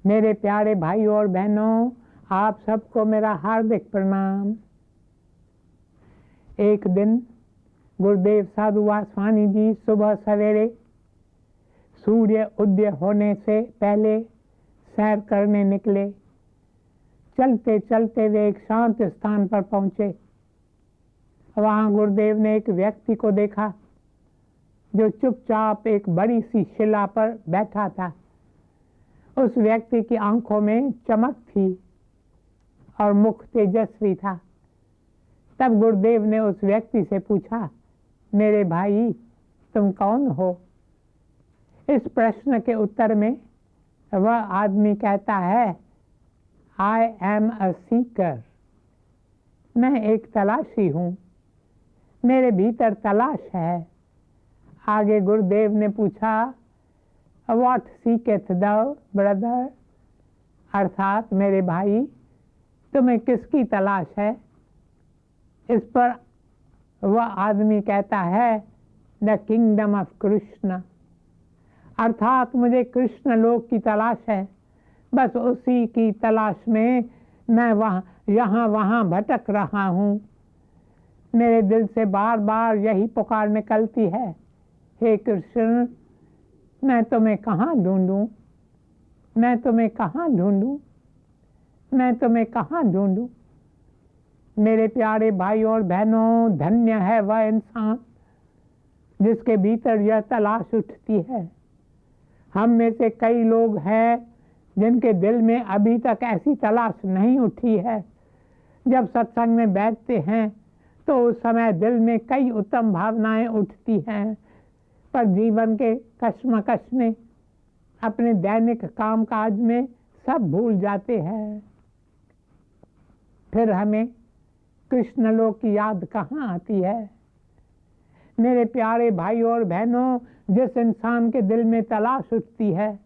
मेरे प्यारे भाइयों और बहनों, आप सबको मेरा हार्दिक प्रणाम। एक दिन गुरुदेव साधु वासवानी जी सुबह सवेरे सूर्य उदय होने से पहले सैर करने निकले। चलते चलते वे एक शांत स्थान पर पहुंचे। वहां गुरुदेव ने एक व्यक्ति को देखा जो चुपचाप एक बड़ी सी शिला पर बैठा था। उस व्यक्ति की आंखों में चमक थी और मुख तेजस्वी था। तब गुरुदेव ने उस व्यक्ति से पूछा, मेरे भाई, तुम कौन हो? इस प्रश्न के उत्तर में वह आदमी कहता है, आई एम अ सीकर। मैं एक तलाशी हूं, मेरे भीतर तलाश है। आगे गुरुदेव ने पूछा, व्हाट सीकेथ thou ब्रदर? अर्थात मेरे भाई, तुम्हें किसकी तलाश है? इस पर वह आदमी कहता है, द किंगडम ऑफ कृष्ण। अर्थात मुझे कृष्ण लोक की तलाश है। बस उसी की तलाश में मैं यहाँ वहाँ भटक रहा हूँ। मेरे दिल से बार बार यही पुकार निकलती है, हे कृष्ण, मैं तुम्हें कहाँ ढूंढूं? मैं तुम्हें कहाँ ढूंढूं? मैं तुम्हें कहाँ ढूंढूं? मेरे प्यारे भाइयों और बहनों, धन्य है वह इंसान जिसके भीतर यह तलाश उठती है। हम में से कई लोग हैं जिनके दिल में अभी तक ऐसी तलाश नहीं उठी है। जब सत्संग में बैठते हैं तो उस समय दिल में कई उत्तम भावनाएं उठती हैं, पर जीवन के कश्मकश में, अपने दैनिक कामकाज में सब भूल जाते हैं। फिर हमें कृष्ण लोक की याद कहाँ आती है? मेरे प्यारे भाइयों और बहनों, जिस इंसान के दिल में तलाश उठती है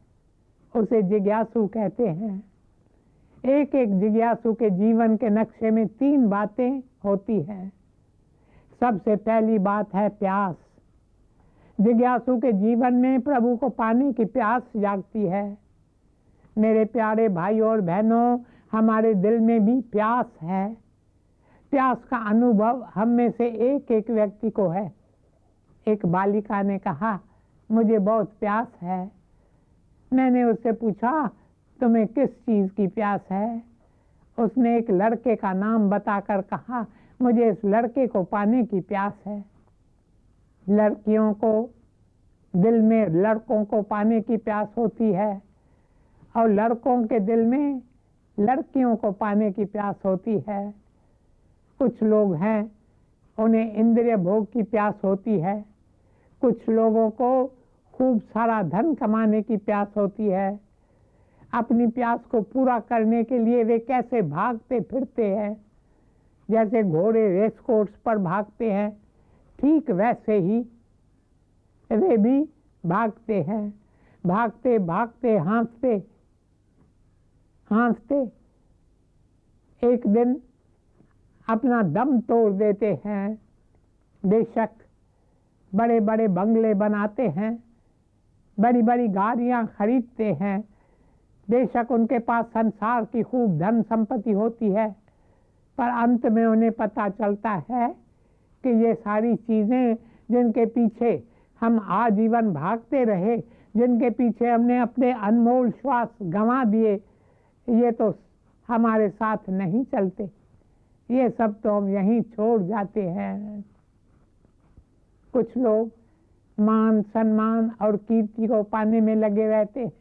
उसे जिज्ञासु कहते हैं। एक एक जिज्ञासु के जीवन के नक्शे में 3 बातें होती हैं। सबसे पहली बात है प्यास। जिज्ञासु के जीवन में प्रभु को पाने की प्यास जागती है। मेरे प्यारे भाइयों और बहनों, हमारे दिल में भी प्यास है। प्यास का अनुभव हम में से एक एक व्यक्ति को है। एक बालिका ने कहा, मुझे बहुत प्यास है। मैंने उससे पूछा, तुम्हें किस चीज की प्यास है? उसने एक लड़के का नाम बताकर कहा, मुझे इस लड़के को पाने की प्यास है। लड़कियों को दिल में लड़कों को पाने की प्यास होती है और लड़कों के दिल में लड़कियों को पाने की प्यास होती है। कुछ लोग हैं, उन्हें इंद्रिय भोग की प्यास होती है। कुछ लोगों को खूब सारा धन कमाने की प्यास होती है। अपनी प्यास को पूरा करने के लिए वे कैसे भागते फिरते हैं, जैसे घोड़े रेस कोर्स पर भागते हैं, ठीक वैसे ही वे भी भागते हैं। भागते भागते हाँफते हाँफते एक दिन अपना दम तोड़ देते हैं। बेशक बड़े बड़े बंगले बनाते हैं, बड़ी बड़ी गाड़ियां खरीदते हैं, बेशक उनके पास संसार की खूब धन संपत्ति होती है, पर अंत में उन्हें पता चलता है कि ये सारी चीजें जिनके पीछे हम आजीवन भागते रहे, जिनके पीछे हमने अपने अनमोल श्वास गंवा दिए, ये तो हमारे साथ नहीं चलते। ये सब तो हम यहीं छोड़ जाते हैं। कुछ लोग मान सम्मान और कीर्ति को पाने में लगे रहते हैं।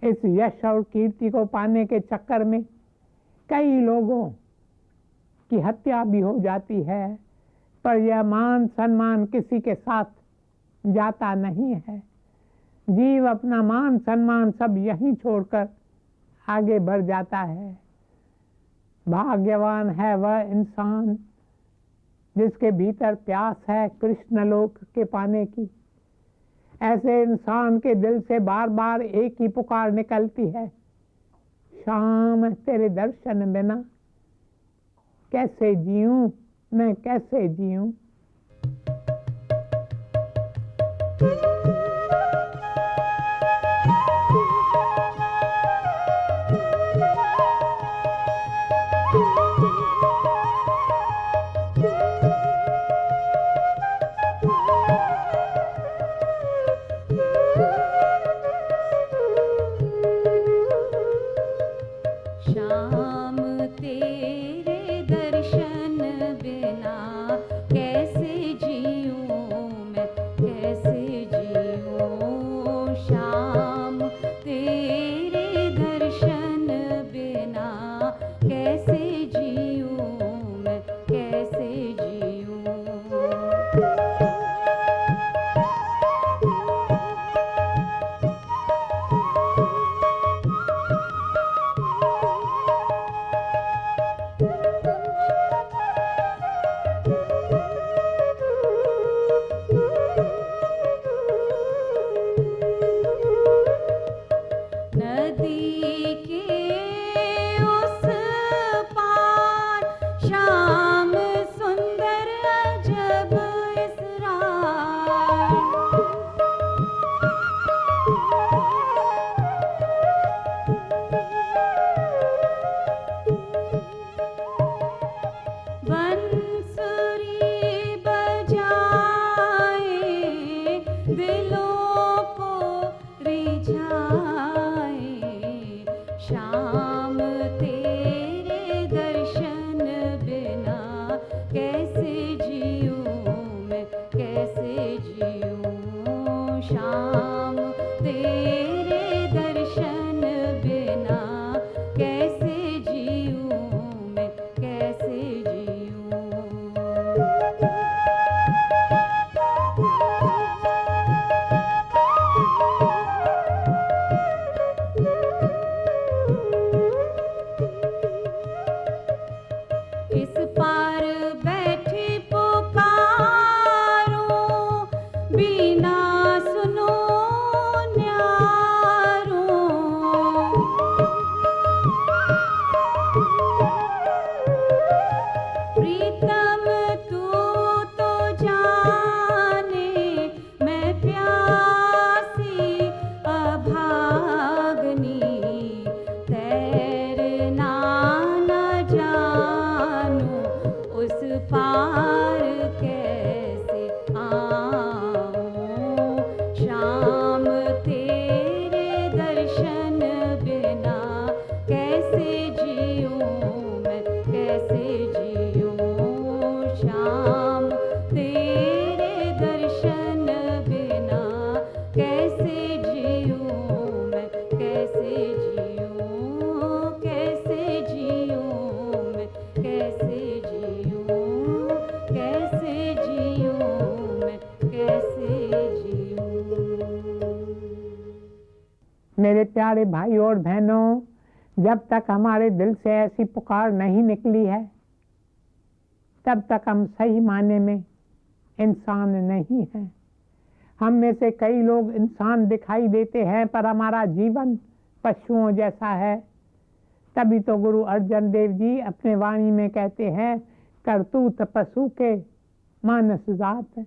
इस यश और कीर्ति को पाने के चक्कर में कई लोगों की हत्या भी हो जाती है, पर यह मान सम्मान किसी के साथ जाता नहीं है। जीव अपना मान सम्मान सब यहीं छोड़कर आगे बढ़ जाता है। भाग्यवान है वह इंसान जिसके भीतर प्यास है कृष्ण लोक के पाने की। ऐसे इंसान के दिल से बार बार एक ही पुकार निकलती है, श्याम तेरे दर्शन बिना कैसे जीऊं, मैं कैसे जीऊं। बिना कैसे जीऊं मैं, कैसे जीऊं श्याम तेरे दर्शन बिना कैसे जीऊं मैं, कैसे जीऊं। नदी के उस पार शाम सुंदर अजब इस रात, बंसुरी बजाए दिलों को रिझाए, श्याम तेरे दर्शन बिना कैसे जीऊं मैं, कैसे जीऊं श्याम तेरे दर्शन बिना कैसे जीऊं मैं, कैसे जीऊं। इस पार बैठे पुकारो बिना सुनो न्यारो, प्रीतम तू तो जाने मैं प्यासी अभागनी, तैरना न जानूं उस पार कैसे आऊं, श्याम तेरे दर्शन बिना कैसे जीऊं मैं, कैसे जीऊं श्याम तेरे दर्शन बिना कैसे जीऊं मैं, कैसे जीऊं, कैसे जीऊं मैं, कैसे जीऊं, कैसे जीऊं मैं, कैसे जीऊं। मेरे प्यारे भाई और बहनों, जब तक हमारे दिल से ऐसी पुकार नहीं निकली है तब तक हम सही मायने में इंसान नहीं हैं। हम में से कई लोग इंसान दिखाई देते हैं पर हमारा जीवन पशुओं जैसा है। तभी तो गुरु अर्जन देव जी अपने वाणी में कहते हैं, करतूत पशु के मानस जात।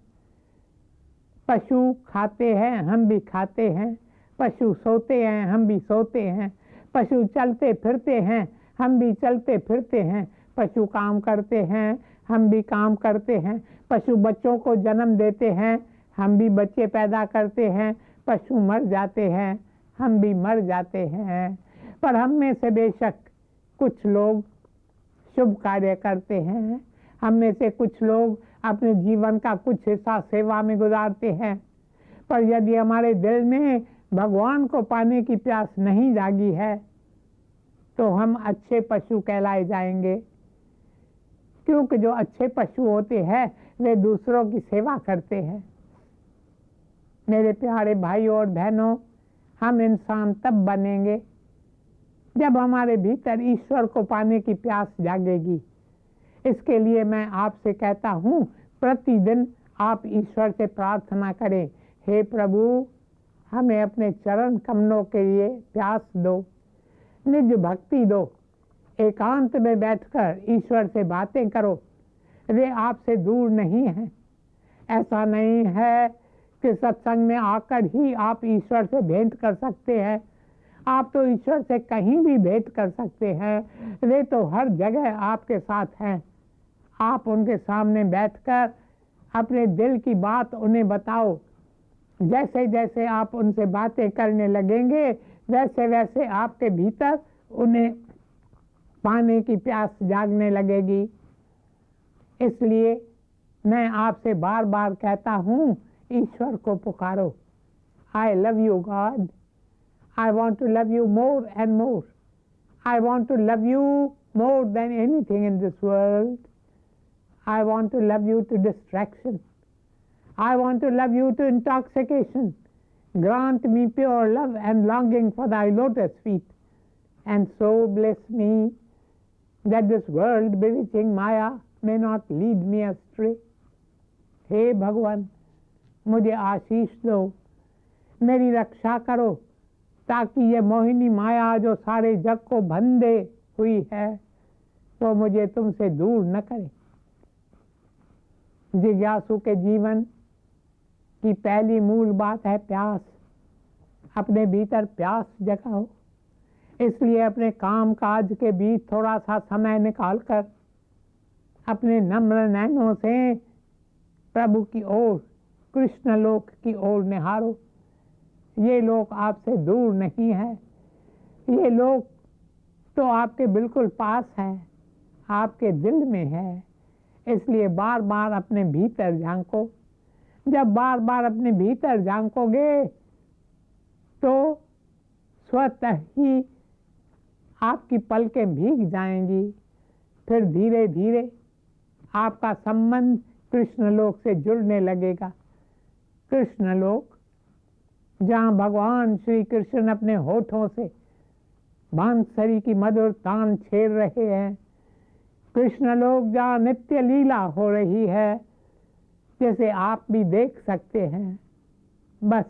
पशु खाते हैं, हम भी खाते हैं। पशु सोते हैं, हम भी सोते हैं। पशु चलते फिरते हैं, हम भी चलते फिरते हैं। पशु काम करते हैं, हम भी काम करते हैं। पशु बच्चों को जन्म देते हैं, हम भी बच्चे पैदा करते हैं। पशु मर जाते हैं, हम भी मर जाते हैं। पर हम में से बेशक कुछ लोग शुभ कार्य करते हैं। हम में से कुछ लोग अपने जीवन का कुछ हिस्सा सेवा में गुजारते हैं। पर यदि हमारे दिल में भगवान को पाने की प्यास नहीं जागी है तो हम अच्छे पशु कहलाए जाएंगे, क्योंकि जो अच्छे पशु होते हैं वे दूसरों की सेवा करते हैं। मेरे प्यारे भाइयों और बहनों, हम इंसान तब बनेंगे जब हमारे भीतर ईश्वर को पाने की प्यास जागेगी। इसके लिए मैं आपसे कहता हूँ, प्रतिदिन आप ईश्वर से प्रार्थना करें, हे प्रभु हमें अपने चरण कमलों के लिए प्यास दो, निज भक्ति दो। एकांत में बैठकर ईश्वर से बातें करो, वे आपसे दूर नहीं हैं। ऐसा नहीं है कि सत्संग में आकर ही आप ईश्वर से भेंट कर सकते हैं। आप तो ईश्वर से कहीं भी भेंट कर सकते हैं, वे तो हर जगह आपके साथ हैं। आप उनके सामने बैठकर अपने दिल की बात उन्हें बताओ। जैसे जैसे आप उनसे बातें करने लगेंगे वैसे वैसे आपके भीतर उन्हें पाने की प्यास जागने लगेगी। इसलिए मैं आपसे बार बार कहता हूँ, ईश्वर को पुकारो। I love you God, I want to love you more and more, I want to love you more than anything in this world. I want to love you to distraction. I want to love you to intoxication. Grant me pure love and longing for thy lotus feet, and so bless me that this world bewitching Maya may not lead me astray. हे भगवान, मुझे आशीष दो, मेरी रक्षा करो, ताकि ये मोहिनी माया जो सारे जग को बंधे हुई है वो मुझे तुमसे दूर न करे। जिज्ञासु के जीवन की पहली मूल बात है प्यास। अपने भीतर प्यास जगाओ। इसलिए अपने काम काज के बीच थोड़ा सा समय निकालकर अपने नम्र नैनों से प्रभु की ओर, कृष्ण लोक की ओर निहारो। ये लोक आपसे दूर नहीं है, ये लोक तो आपके बिल्कुल पास है, आपके दिल में है। इसलिए बार बार अपने भीतर झांको। जब बार बार अपने भीतर झांकोगे तो स्वतः ही आपकी पलकें भीग जाएंगी। फिर धीरे धीरे आपका संबंध कृष्णलोक से जुड़ने लगेगा। कृष्णलोक, जहाँ भगवान श्री कृष्ण अपने होठों से बांसुरी की मधुर तान छेड़ रहे हैं। कृष्णलोक, जहाँ नित्य लीला हो रही है, जैसे आप भी देख सकते हैं। बस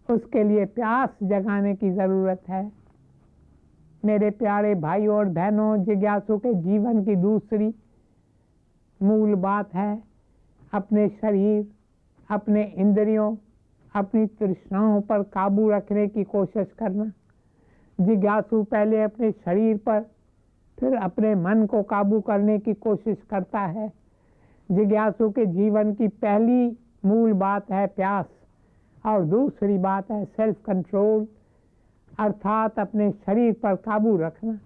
उसके लिए प्यास जगाने की जरूरत है। मेरे प्यारे भाइयों और बहनों, जिज्ञासु के जीवन की दूसरी मूल बात है अपने शरीर, अपने इंद्रियों, अपनी तृष्णाओं पर काबू रखने की कोशिश करना। जिज्ञासु पहले अपने शरीर पर, फिर अपने मन को काबू करने की कोशिश करता है। जिज्ञासु के जीवन की पहली मूल बात है प्यास और दूसरी बात है सेल्फ कंट्रोल, अर्थात अपने शरीर पर काबू रखना।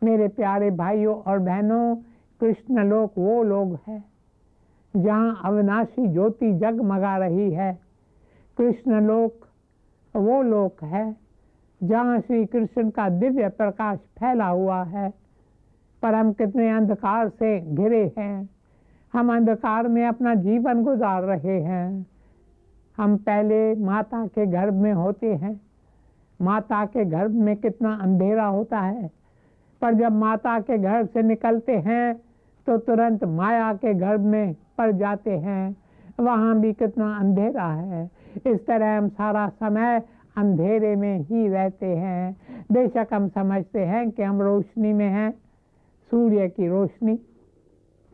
मेरे प्यारे भाइयों और बहनों, कृष्णलोक वो लोग हैं जहाँ अविनाशी ज्योति जगमगा रही है। कृष्णलोक वो लोक है जहाँ श्री कृष्ण का दिव्य प्रकाश फैला हुआ है। पर हम कितने अंधकार से घिरे हैं। हम अंधकार में अपना जीवन गुजार रहे हैं। हम पहले माता के गर्भ में होते हैं। माता के गर्भ में कितना अंधेरा होता है, पर जब माता के गर्भ से निकलते हैं तो तुरंत माया के गर्भ में पड़ जाते हैं। वहाँ भी कितना अंधेरा है। इस तरह हम सारा समय अंधेरे में ही रहते हैं। बेशक हम समझते हैं कि हम रोशनी में हैं, सूर्य की रोशनी,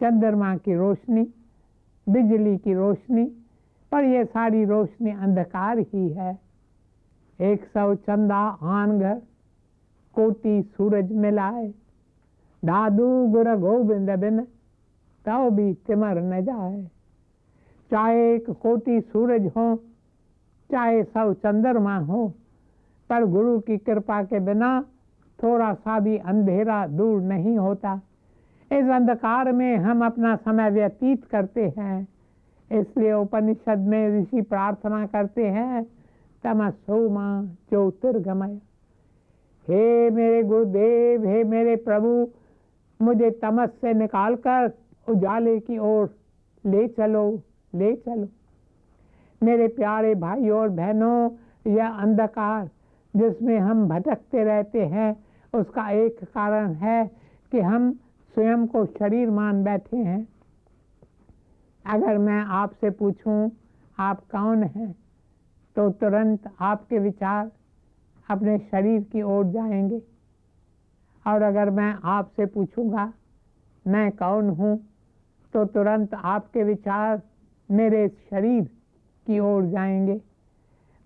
चंद्रमा की रोशनी, बिजली की रोशनी, पर ये सारी रोशनी अंधकार ही है। 100 चंदा आन घर, कोटि सूरज मिलाए, दादू गुर गोविंद बिन तो भी तिमर न जाए। चाहे 1 कोटि सूरज हो, चाहे 100 चंद्रमा हो, पर गुरु की कृपा के बिना थोड़ा सा भी अंधेरा दूर नहीं होता। इस अंधकार में हम अपना समय व्यतीत करते हैं। इसलिए उपनिषद में ऋषि प्रार्थना करते हैं, तमसो मां ज्योतिर्गमय। हे मेरे गुरुदेव, हे मेरे प्रभु, मुझे तमस से निकालकर उजाले की ओर ले चलो, ले चलो। मेरे प्यारे भाइयों और बहनों, यह अंधकार जिसमें हम भटकते रहते हैं, उसका एक कारण है कि हम स्वयं को शरीर मान बैठे हैं। अगर मैं आपसे पूछूं आप कौन हैं, तो तुरंत आपके विचार अपने शरीर की ओर जाएंगे। और अगर मैं आपसे पूछूंगा मैं कौन हूँ, तो तुरंत आपके विचार मेरे शरीर की ओर जाएंगे।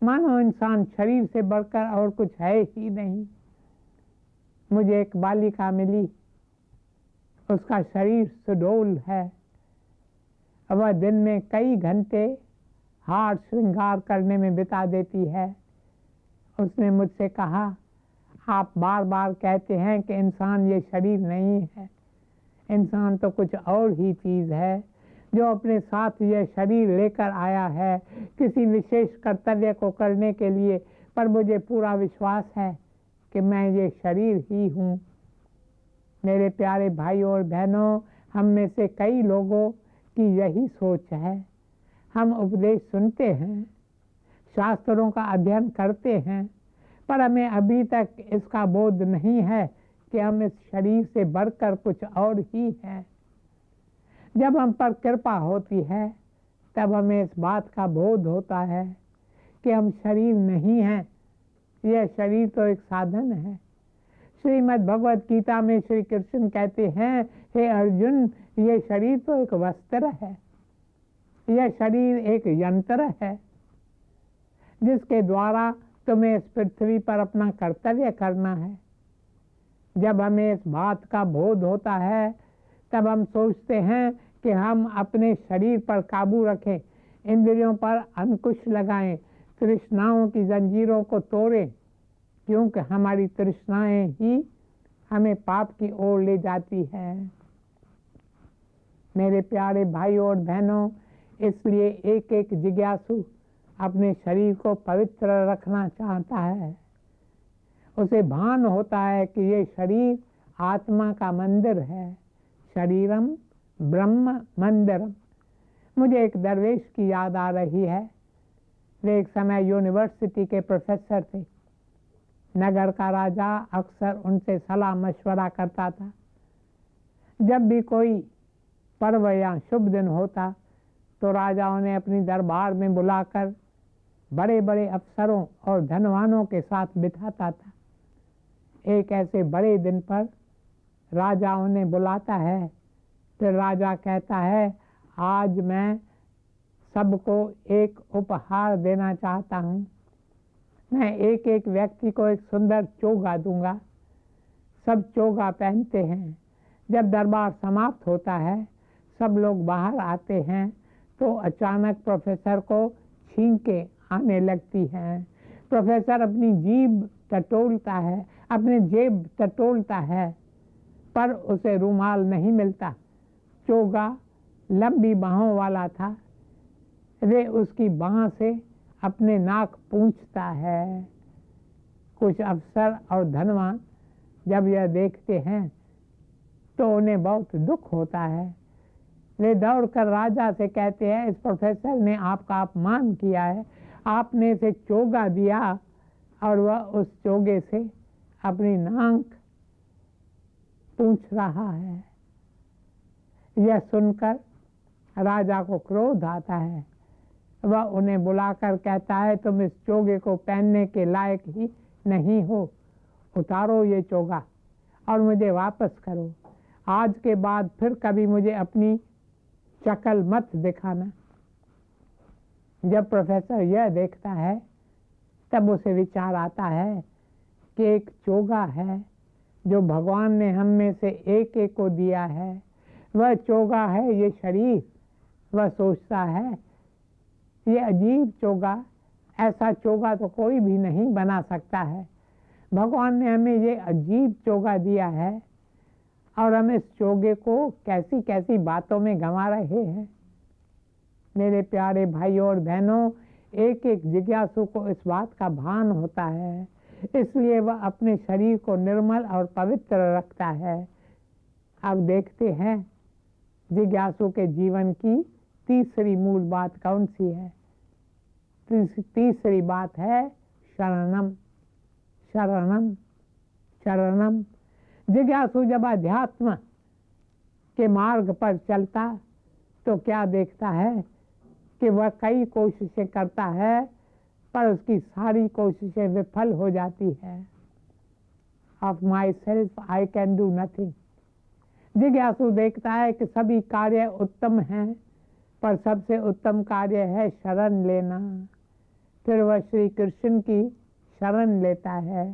मानो इंसान शरीर से बढ़कर और कुछ है ही नहीं। मुझे एक बालिका मिली, उसका शरीर सुडौल है। वह दिन में कई घंटे हार श्रृंगार करने में बिता देती है। उसने मुझसे कहा, आप बार बार कहते हैं कि इंसान ये शरीर नहीं है, इंसान तो कुछ और ही चीज़ है जो अपने साथ यह शरीर लेकर आया है किसी विशेष कर्तव्य को करने के लिए, पर मुझे पूरा विश्वास है कि मैं ये शरीर ही हूँ। मेरे प्यारे भाइयों और बहनों, हम में से कई लोगों की यही सोच है। हम उपदेश सुनते हैं, शास्त्रों का अध्ययन करते हैं, पर हमें अभी तक इसका बोध नहीं है कि हम इस शरीर से बढ़कर कुछ और ही हैं। जब हम पर कृपा होती है तब हमें इस बात का बोध होता है कि हम शरीर नहीं हैं, यह शरीर तो एक साधन है। श्रीमद् भगवत गीता में श्री कृष्ण कहते हैं, हे अर्जुन, यह शरीर तो एक वस्त्र है, यह शरीर एक यंत्र है जिसके द्वारा तुम्हें इस पृथ्वी पर अपना कर्तव्य करना है। जब हमें इस बात का बोध होता है तब हम सोचते हैं कि हम अपने शरीर पर काबू रखें, इंद्रियों पर अंकुश लगाएं, तृष्णाओं की जंजीरों को तोड़ें, क्योंकि हमारी तृष्णाएं ही हमें पाप की ओर ले जाती है। मेरे प्यारे भाइयों और बहनों, इसलिए एक एक जिज्ञासु अपने शरीर को पवित्र रखना चाहता है। उसे भान होता है कि ये शरीर आत्मा का मंदिर है। शरीरम ब्रह्म मंदिरम। मुझे एक दरवेश की याद आ रही है। वे एक समय यूनिवर्सिटी के प्रोफेसर थे। नगर का राजा अक्सर उनसे सलाह मशवरा करता था। जब भी कोई पर्व या शुभ दिन होता तो राजा उन्हें अपनी दरबार में बुलाकर बड़े बड़े अफसरों और धनवानों के साथ बिठाता था। एक ऐसे बड़े दिन पर राजा उन्हें बुलाता है। फिर राजा कहता है, आज मैं सबको एक उपहार देना चाहता हूँ। मैं एक एक व्यक्ति को एक सुंदर चोगा दूंगा। सब चोगा पहनते हैं। जब दरबार समाप्त होता है, सब लोग बाहर आते हैं तो अचानक प्रोफेसर को छींकें आने लगती हैं। प्रोफेसर अपनी जीभ टटोलता है, अपनी जेब टटोलता है, पर उसे रुमाल नहीं मिलता। चोगा लंबी बाहों वाला था। वे उसकी बाह से अपने नाक पूंछता है। कुछ अफसर और धनवान जब यह देखते हैं तो उन्हें बहुत दुख होता है। वे दौड़कर राजा से कहते हैं, इस प्रोफेसर ने आपका अपमान किया है। आपने इसे चोगा दिया और वह उस चोगे से अपनी नाक पूंछ रहा है। यह सुनकर राजा को क्रोध आता है। वह उन्हें बुलाकर कहता है, तुम इस चोगे को पहनने के लायक ही नहीं हो। उतारो ये चोगा और मुझे वापस करो। आज के बाद फिर कभी मुझे अपनी शक्ल मत दिखाना। जब प्रोफेसर यह देखता है तब उसे विचार आता है कि एक चोगा है जो भगवान ने हम में से एक एक को दिया है। वह चोगा है ये शरीर। वह सोचता है, ये अजीब चोगा, ऐसा चोगा तो कोई भी नहीं बना सकता है। भगवान ने हमें ये अजीब चोगा दिया है और हम इस चोगे को कैसी कैसी बातों में गंवा रहे हैं। मेरे प्यारे भाइयों और बहनों, एक एक जिज्ञासु को इस बात का भान होता है, इसलिए वह अपने शरीर को निर्मल और पवित्र रखता है। अब देखते हैं जिज्ञासु के जीवन की तीसरी मूल बात कौन सी है। तीसरी बात है शरणम। शरणम शरणम। जिज्ञासु जब अध्यात्म के मार्ग पर चलता तो क्या देखता है कि वह कई कोशिशें करता है पर उसकी सारी कोशिशें विफल हो जाती है। Of my self I can do nothing. जिज्ञासु देखता है कि सभी कार्य उत्तम हैं पर सबसे उत्तम कार्य है शरण लेना। फिर वह श्री कृष्ण की शरण लेता है,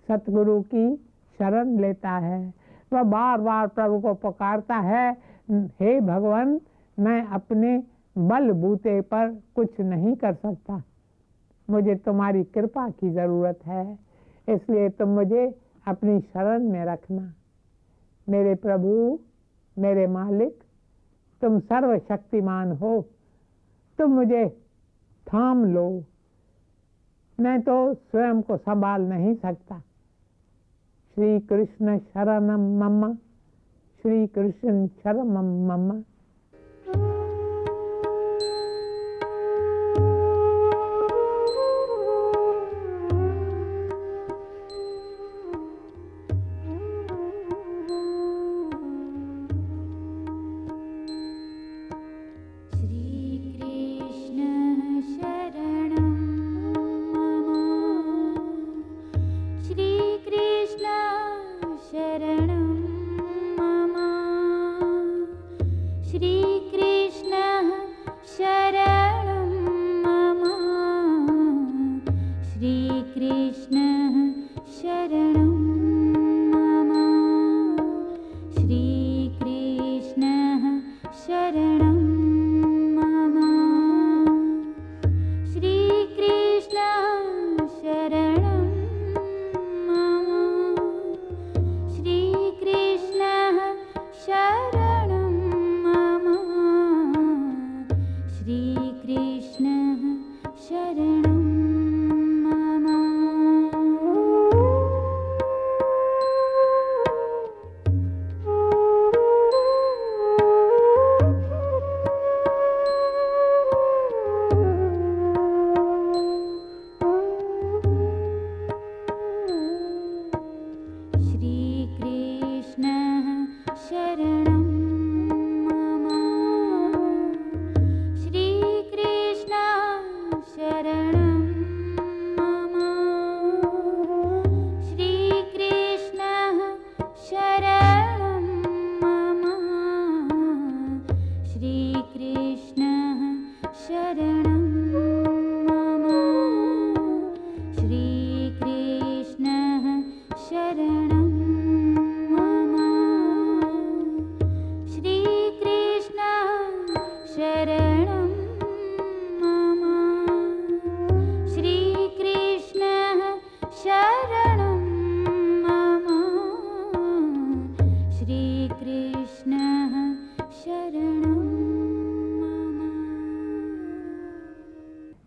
सतगुरु की शरण लेता है। वह बार बार प्रभु को पुकारता है, हे भगवान, मैं अपने बलबूते पर कुछ नहीं कर सकता, मुझे तुम्हारी कृपा की ज़रूरत है, इसलिए तुम मुझे अपनी शरण में रखना। मेरे प्रभु, मेरे मालिक, तुम सर्वशक्तिमान हो, तुम मुझे थाम लो, मैं तो स्वयं को संभाल नहीं सकता। श्री कृष्ण शरणम मम, श्री कृष्ण शरणम मम।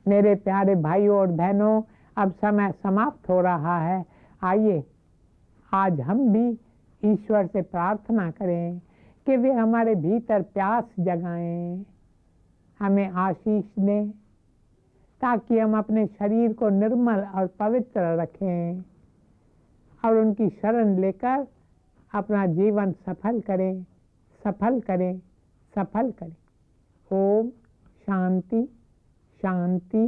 मेरे प्यारे भाइयों और बहनों, अब समय समाप्त हो रहा है। आइए आज हम भी ईश्वर से प्रार्थना करें कि वे हमारे भीतर प्यास जगाएं, हमें आशीष दें, ताकि हम अपने शरीर को निर्मल और पवित्र रखें और उनकी शरण लेकर अपना जीवन सफल करें, सफल करें, सफल करें। ओम शांति शांति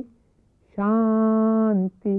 शांति।